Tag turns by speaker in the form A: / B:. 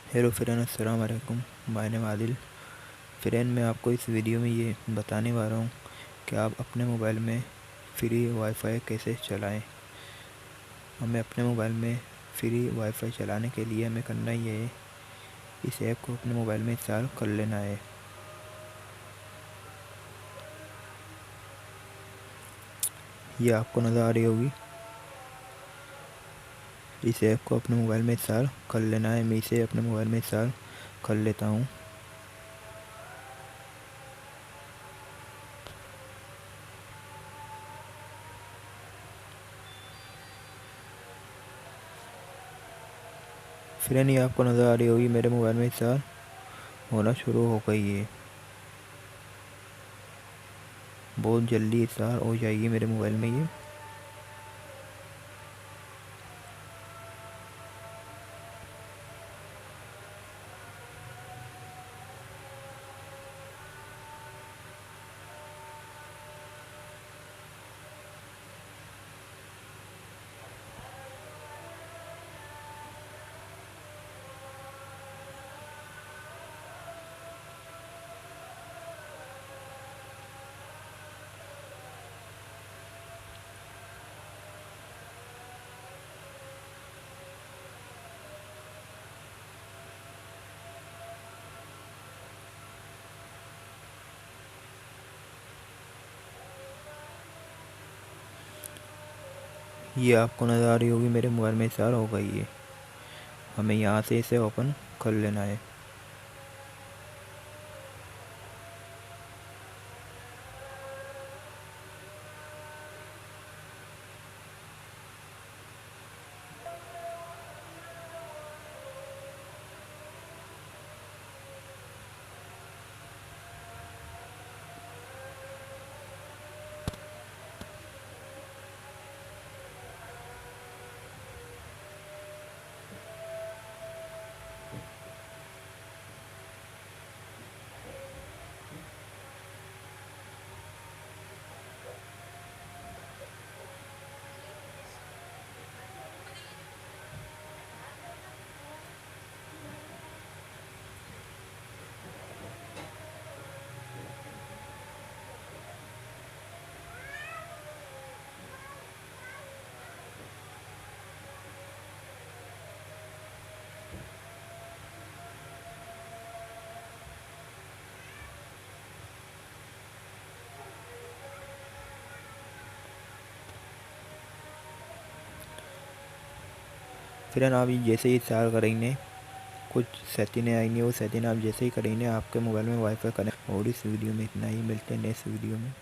A: Hello friend, अस्सलाम वालेकुम। My name Adil. Friend, मैं आपको इस वीडियो में ये बताने वाला हूँ कि आप अपने मोबाइल में फ्री वाईफाई कैसे चलाएं। हमें अपने मोबाइल में फ्री वाईफाई चलाने के लिए हमें करना ये है, इस ऐप को अपने मोबाइल में इंस्टॉल कर लेना है। ये आपको नज़र आ रही होगी। इस ऐप को अपने मोबाइल में इंस्टॉल कर लेना है। मैं इसे अपने मोबाइल में इंस्टॉल कर लेता हूँ। फ्रेंड, ये आपको नज़र आ रही होगी, मेरे मोबाइल में इंस्टॉल होना शुरू हो गई है। बहुत जल्दी इंस्टॉल हो जाएगी मेरे मोबाइल में ये। ये आपको नज़र आ रही होगी, मेरे मोबाइल में इंस्टॉल हो गई है। हमें यहाँ से इसे ओपन कर लेना है। फिर आप जैसे ही इंस्टॉल करेंगे, कुछ सेटिंग आएंगी। वो सेटिंग आप जैसे ही करेंगे, आपके मोबाइल में वाईफाई कनेक्ट। और इस वीडियो में इतना ही। मिलते हैं नेक्स्ट वीडियो में।